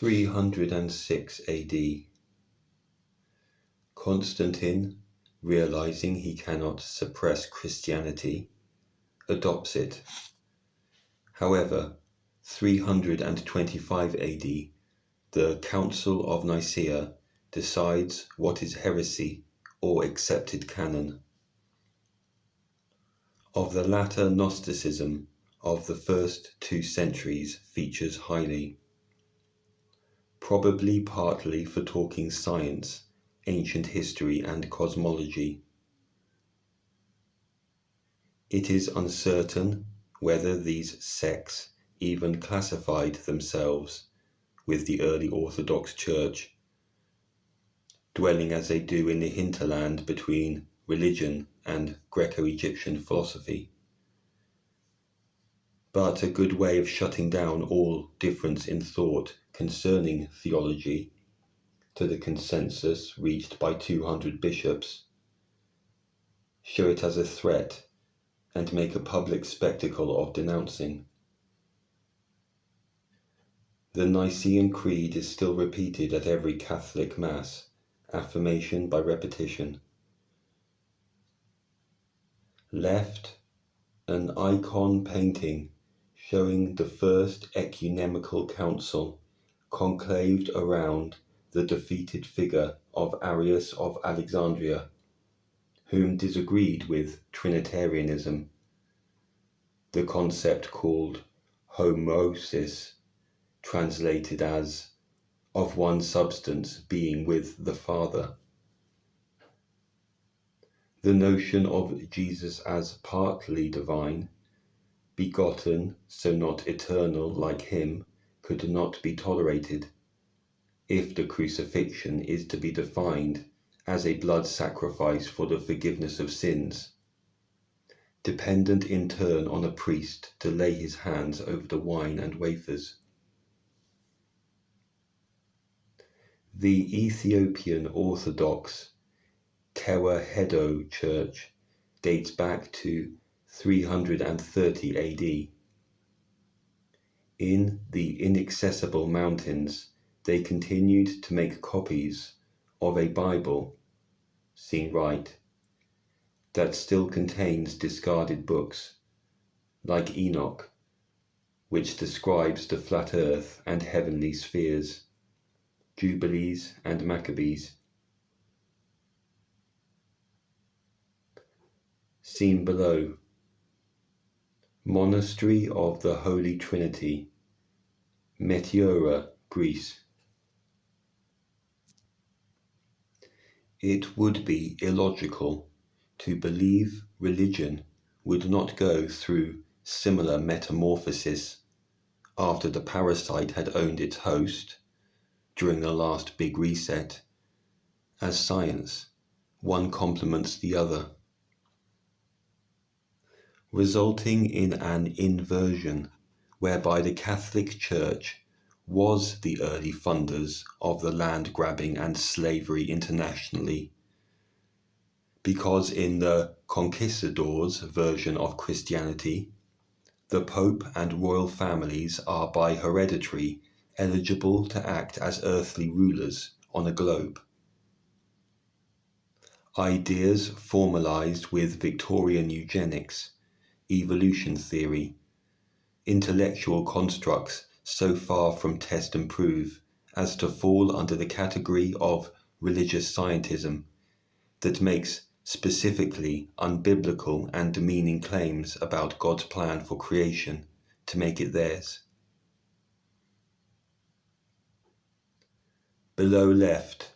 306 AD. Constantine, realizing he cannot suppress Christianity, adopts it. However, 325 AD, the Council of Nicaea decides what is heresy or accepted canon. Of the latter, Gnosticism of the first 2 centuries features highly, probably partly for talking science, ancient history and cosmology. It is uncertain whether these sects even classified themselves with the early Orthodox Church, dwelling as they do in the hinterland between religion and Greco-Egyptian philosophy. But a good way of shutting down all difference in thought concerning theology to the consensus reached by 200 bishops, show it as a threat and make a public spectacle of denouncing. The Nicene Creed is still repeated at every Catholic Mass, affirmation by repetition. Left, an icon painting showing the first ecumenical council conclaved around the defeated figure of Arius of Alexandria, whom disagreed with Trinitarianism, the concept called homoousis, translated as of one substance being with the Father. The notion of Jesus as partly divine, begotten so not eternal like him, could not be tolerated if the crucifixion is to be defined as a blood sacrifice for the forgiveness of sins, dependent in turn on a priest to lay his hands over the wine and wafers. The Ethiopian Orthodox Tewahedo Church dates back to 330 AD. In the inaccessible mountains, they continued to make copies of a Bible, seen right, that still contains discarded books, like Enoch, which describes the flat earth and heavenly spheres, Jubilees and Maccabees. Seen below, Monastery of the Holy Trinity, Meteora, Greece. It would be illogical to believe religion would not go through similar metamorphosis after the parasite had owned its host during the last big reset. As science, one complements the other, resulting in an inversion whereby the Catholic Church was the early funders of the land grabbing and slavery internationally, because in the conquistadors' version of Christianity, the Pope and royal families are by hereditary eligible to act as earthly rulers on a globe. Ideas formalized with Victorian eugenics, evolution theory, intellectual constructs so far from test and prove as to fall under the category of religious scientism that makes specifically unbiblical and demeaning claims about God's plan for creation to make it theirs. Below left,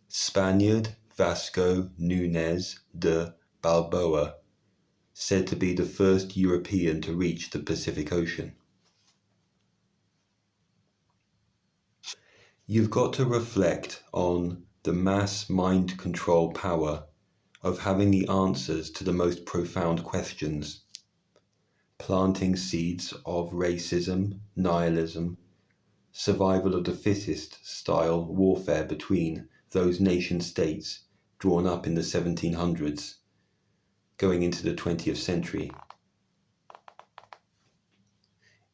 Spaniard Vasco Núñez de Balboa, said to be the first European to reach the Pacific Ocean. You've got to reflect on the mass mind control power of having the answers to the most profound questions, planting seeds of racism, nihilism, survival of the fittest style warfare between those nation states drawn up in the 1700s, going into the 20th century.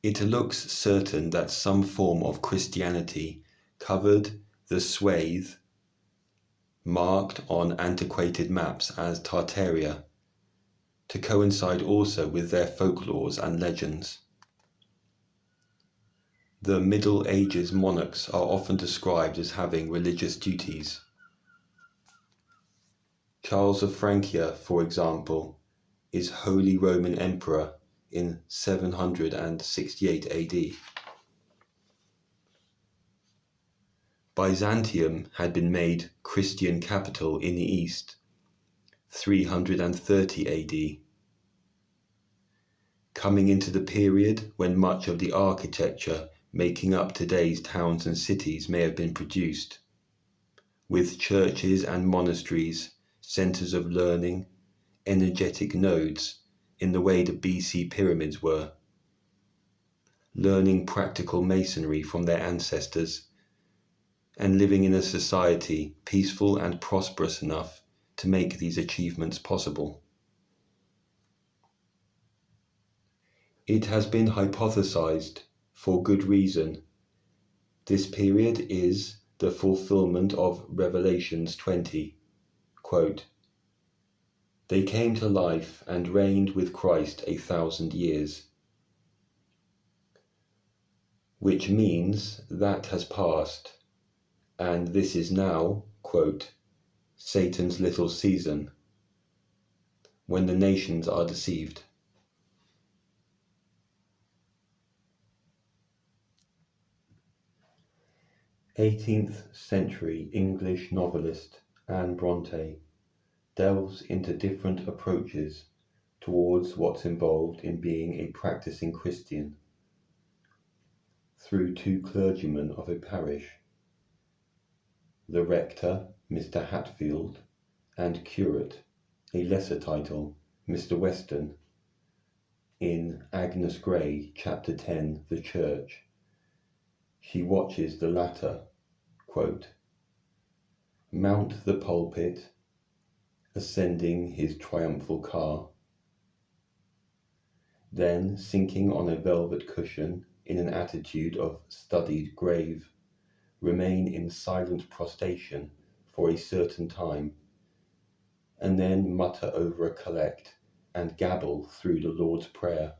It looks certain that some form of Christianity covered the swathe marked on antiquated maps as Tartaria, to coincide also with their folklores and legends. The Middle Ages monarchs are often described as having religious duties. Charles of Francia, for example, is Holy Roman Emperor in 768 AD. Byzantium had been made Christian capital in the East, 330 AD. Coming into the period when much of the architecture making up today's towns and cities may have been produced, with churches and monasteries, centers of learning, energetic nodes in the way the BC pyramids were, learning practical masonry from their ancestors, and living in a society peaceful and prosperous enough to make these achievements possible. It has been hypothesized, for good reason, this period is the fulfillment of Revelations 20, quote, "They came to life and reigned with Christ 1,000 years," which means that has passed, and this is now, quote, "Satan's little season, when the nations are deceived." Eighteenth-century English novelist Anne Bronte delves into different approaches towards what's involved in being a practicing Christian through two clergymen of a parish, the rector, Mr. Hatfield, and curate, a lesser title, Mr. Weston, in Agnes Grey, Chapter 10, The Church. She watches the latter, quote, "mount the pulpit, ascending his triumphal car, then sinking on a velvet cushion in an attitude of studied grave, remain in silent prostration for a certain time, and then mutter over a collect and gabble through the Lord's Prayer.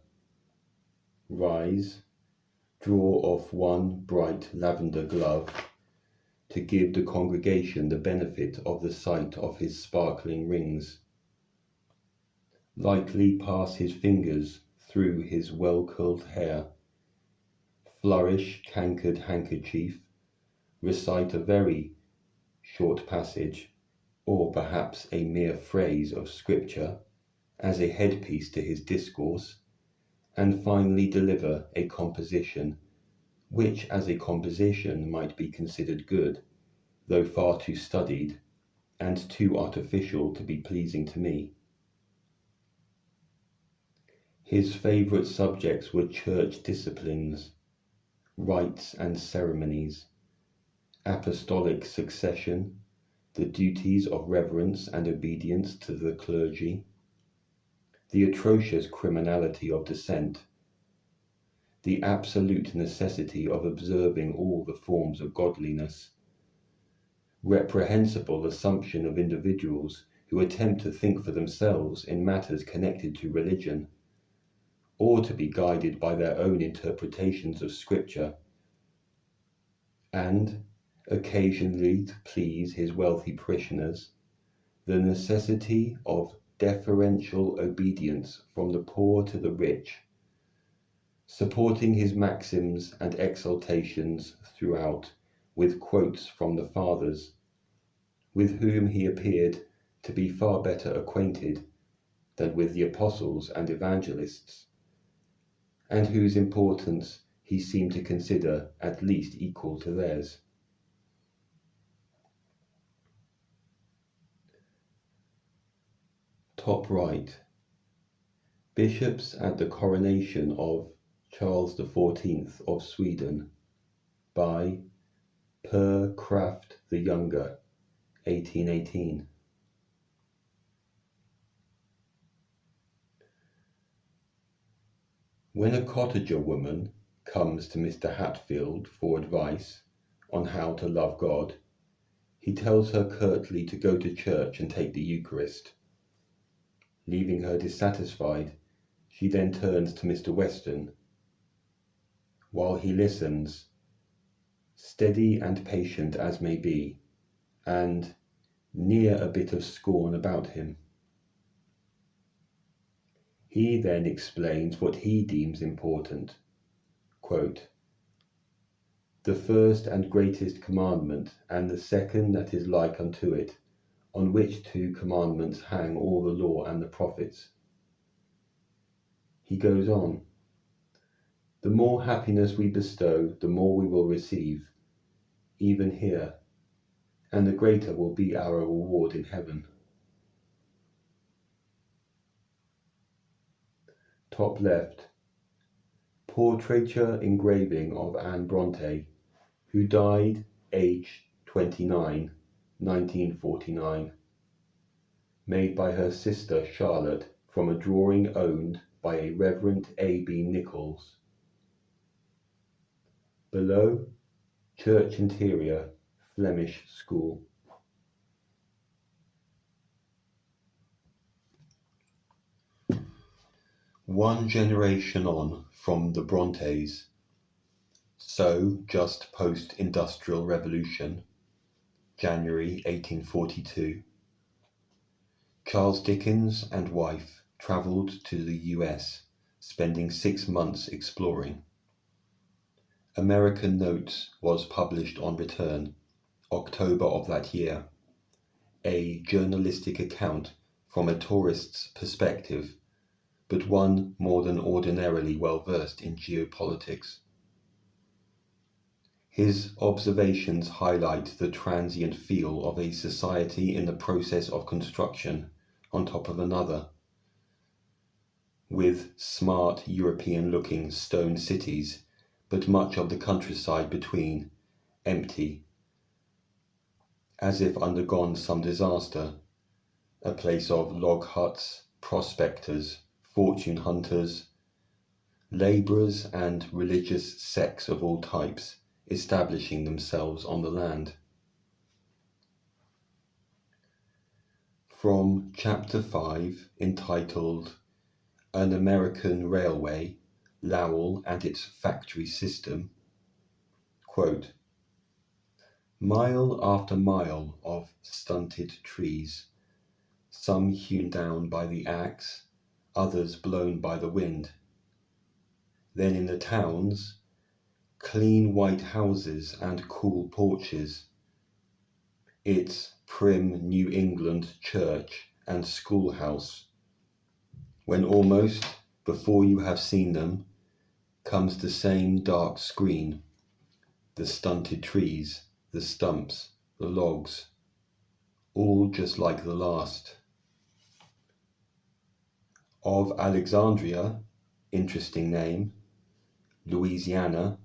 Rise, draw off one bright lavender glove to give the congregation the benefit of the sight of his sparkling rings, lightly pass his fingers through his well-curled hair, flourish cankered handkerchief, recite a very short passage, or perhaps a mere phrase of scripture as a headpiece to his discourse, and finally deliver a composition which as a composition might be considered good, though far too studied and too artificial to be pleasing to me." His favourite subjects were church disciplines, rites and ceremonies, apostolic succession, the duties of reverence and obedience to the clergy, the atrocious criminality of dissent, the absolute necessity of observing all the forms of godliness, reprehensible assumption of individuals who attempt to think for themselves in matters connected to religion, or to be guided by their own interpretations of Scripture, and, occasionally to please his wealthy parishioners, the necessity of deferential obedience from the poor to the rich, supporting his maxims and exaltations throughout with quotes from the Fathers, with whom he appeared to be far better acquainted than with the apostles and evangelists, and whose importance he seemed to consider at least equal to theirs. Top right. Bishops at the coronation of Charles XIV of Sweden by Per Kraft the Younger, 1818. When a cottager woman comes to Mr. Hatfield for advice on how to love God, he tells her curtly to go to church and take the Eucharist. Leaving her dissatisfied, she then turns to Mr. Weston. While he listens, steady and patient as may be, and near a bit of scorn about him. He then explains what he deems important. Quote, "The first and greatest commandment, and the second that is like unto it, on which two commandments hang all the law and the prophets." He goes on, "The more happiness we bestow, the more we will receive, even here, and the greater will be our reward in heaven." Top left, portraiture engraving of Anne Bronte, who died aged 29, 1949, made by her sister Charlotte from a drawing owned by a Reverend A.B. Nichols. Below, church interior, Flemish school. One generation on from the Brontes, so just post-industrial revolution, January 1842, Charles Dickens and wife travelled to the US, spending 6 months exploring. American Notes was published on return, October of that year, a journalistic account from a tourist's perspective, but one more than ordinarily well versed in geopolitics. His observations highlight the transient feel of a society in the process of construction on top of another, with smart European-looking stone cities, but much of the countryside between empty, as if undergone some disaster, a place of log huts, prospectors, fortune hunters, labourers and religious sects of all types establishing themselves on the land. From Chapter 5, entitled An American Railway, Lowell and its Factory System, quote, "Mile after mile of stunted trees, some hewn down by the axe, others blown by the wind. Then in the towns, clean white houses and cool porches, its prim New England church and schoolhouse, when almost, before you have seen them, comes the same dark screen, the stunted trees, the stumps, the logs, all just like the last. Of Alexandria, interesting name, Louisiana,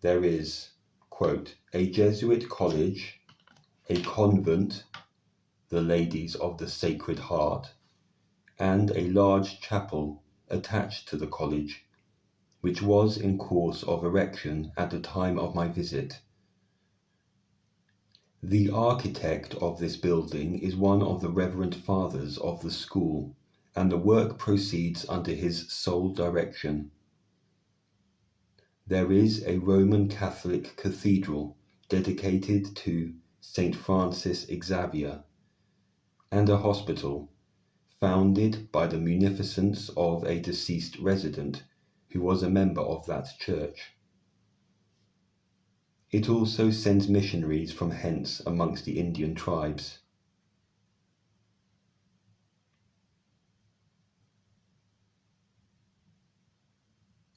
there is, quote, a Jesuit college, a convent, the Ladies of the Sacred Heart, and a large chapel attached to the college, which was in course of erection at the time of my visit. The architect of this building is one of the Reverend Fathers of the school, and the work proceeds under his sole direction. There is a Roman Catholic cathedral dedicated to St. Francis Xavier, and a hospital founded by the munificence of a deceased resident who was a member of that church. It also sends missionaries from hence amongst the Indian tribes.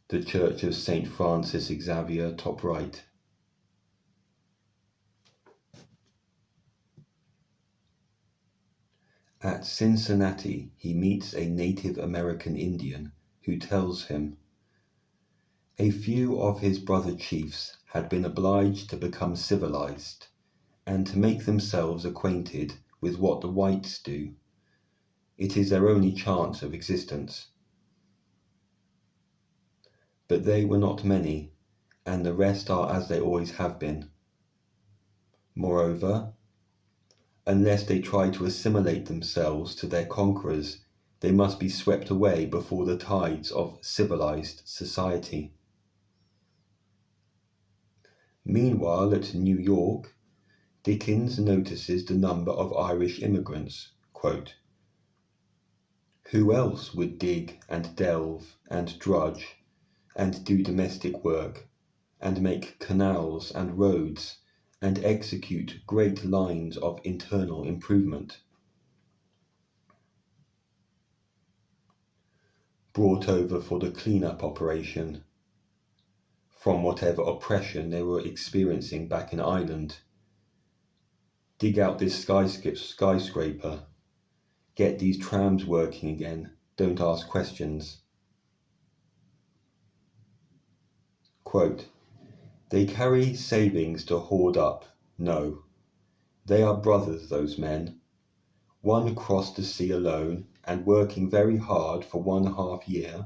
The Church of St. Francis Xavier, top right. At Cincinnati, he meets a Native American Indian who tells him, a few of his brother chiefs had been obliged to become civilized and to make themselves acquainted with what the whites do. It is their only chance of existence. but they were not many, and the rest are as they always have been. Moreover, unless they try to assimilate themselves to their conquerors, they must be swept away before the tides of civilized society. Meanwhile, at New York, Dickens notices the number of Irish immigrants. Quote, "Who else would dig and delve and drudge and do domestic work and make canals and roads and execute great lines of internal improvement? Brought over for the clean-up operation from whatever oppression they were experiencing back in Ireland. Dig out this skyscraper. Get these trams working again. Don't ask questions." Quote, "They carry savings to hoard up. No. They are brothers, those men. One crossed the sea alone and working very hard for 1.5 years,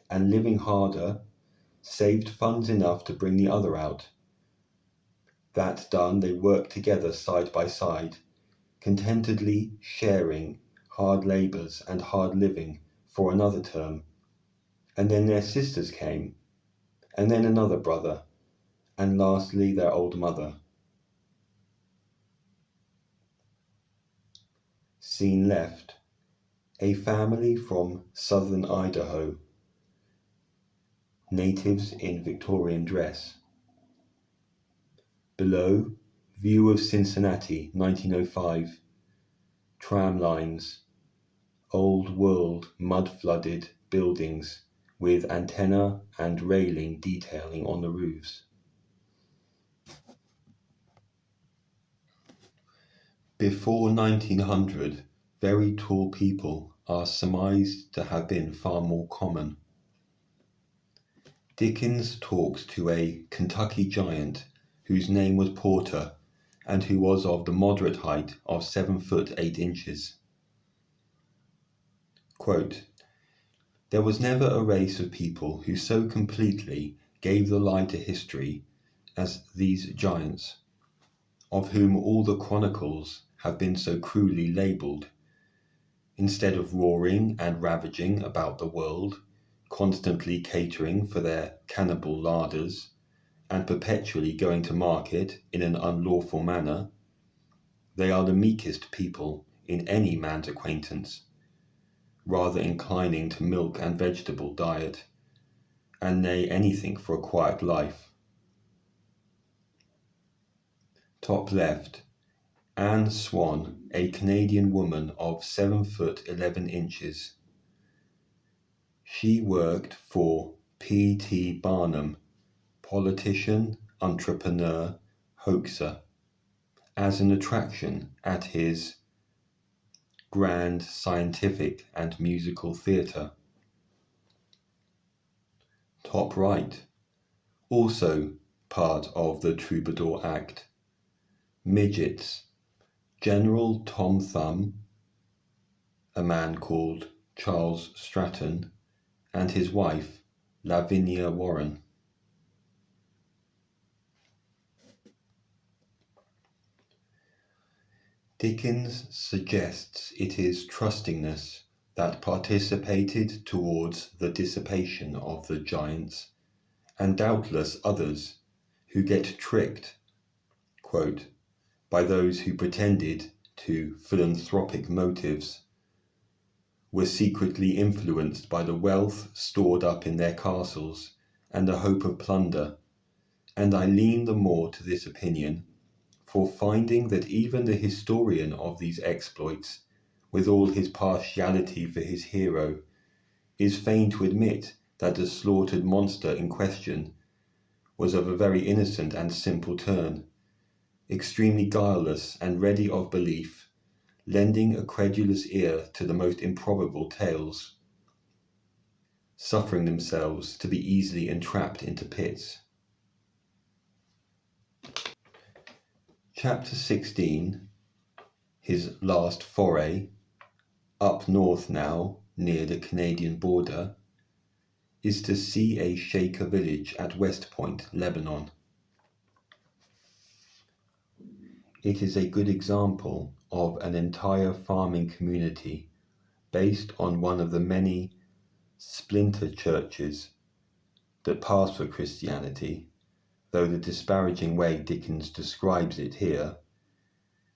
and living harder, saved funds enough to bring the other out. That done, they work together side by side, contentedly sharing hard labours and hard living for another term. And then their sisters came, and then another brother, and lastly their old mother." Scene left. A family from southern Idaho. Natives in Victorian dress. Below, view of Cincinnati, 1905. Tram lines. Old world mud-flooded buildings with antenna and railing detailing on the roofs. Before 1900, very tall people are surmised to have been far more common. Dickens talks to a Kentucky giant whose name was Porter and who was of the moderate height of 7 foot 8 inches. Quote, "There was never a race of people who so completely gave the lie to history as these giants, of whom all the chronicles have been so cruelly labelled. Instead of roaring and ravaging about the world, constantly catering for their cannibal larders, and perpetually going to market in an unlawful manner, they are the meekest people in any man's acquaintance, rather inclining to milk and vegetable diet, and nay anything for a quiet life." Top left, Anne Swan, a Canadian woman of 7 foot 11 inches. She worked for P.T. Barnum, politician, entrepreneur, hoaxer, as an attraction at his grand scientific and musical theatre. Top right, also part of the Troubadour Act. Midgets, General Tom Thumb, a man called Charles Stratton, and his wife, Lavinia Warren. Dickens suggests it is trustingness that participated towards the dissipation of the giants, and doubtless others who get tricked, quote, by those who pretended to philanthropic motives, were secretly influenced by the wealth stored up in their castles and the hope of plunder, and I lean the more to this opinion, for finding that even the historian of these exploits, with all his partiality for his hero, is fain to admit that the slaughtered monster in question was of a very innocent and simple turn, extremely guileless and ready of belief, lending a credulous ear to the most improbable tales, suffering themselves to be easily entrapped into pits. Chapter 16, his last foray, up north now, near the Canadian border, is to see a Shaker village at West Point, Lebanon. It is a good example of an entire farming community based on one of the many splinter churches that pass for Christianity, though the disparaging way Dickens describes it here,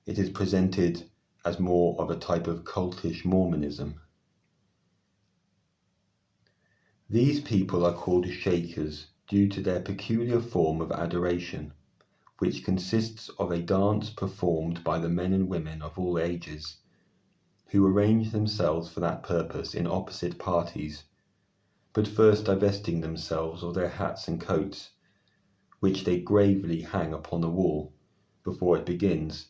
it is presented as more of a type of cultish Mormonism. These people are called Shakers due to their peculiar form of adoration, which consists of a dance performed by the men and women of all ages, who arrange themselves for that purpose in opposite parties, but first divesting themselves of their hats and coats, which they gravely hang upon the wall before it begins,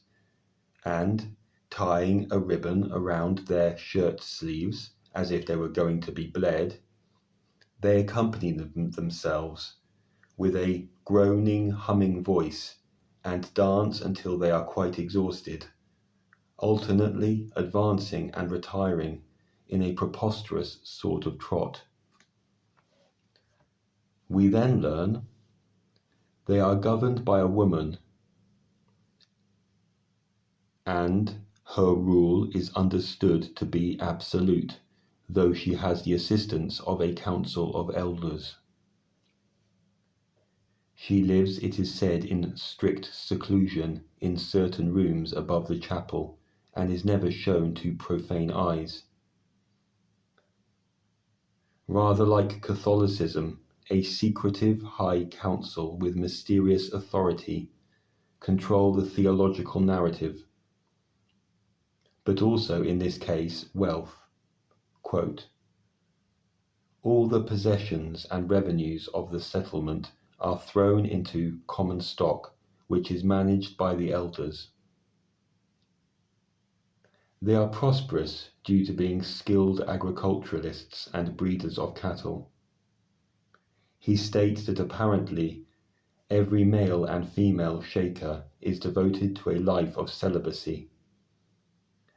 and, tying a ribbon around their shirt sleeves as if they were going to be bled, they accompany themselves with a groaning, humming voice and dance until they are quite exhausted, alternately advancing and retiring in a preposterous sort of trot. We then learn they are governed by a woman, and her rule is understood to be absolute, though she has the assistance of a council of elders. She lives, it is said, in strict seclusion in certain rooms above the chapel, and is never shown to profane eyes. Rather like Catholicism, a secretive high council with mysterious authority control the theological narrative, but also in this case wealth. Quote, all the possessions and revenues of the settlement are thrown into common stock, which is managed by the elders. They are prosperous due to being skilled agriculturalists and breeders of cattle. He states that apparently every male and female Shaker is devoted to a life of celibacy,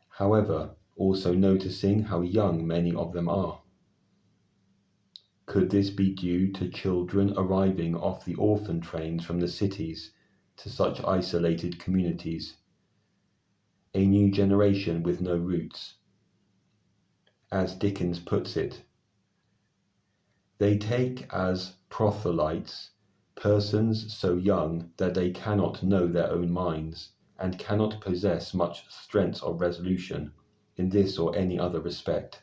however, also noticing how young many of them are. Could this be due to children arriving off the orphan trains from the cities to such isolated communities? A new generation with no roots. As Dickens puts it, they take as proselytes persons so young that they cannot know their own minds, and cannot possess much strength of resolution in this or any other respect.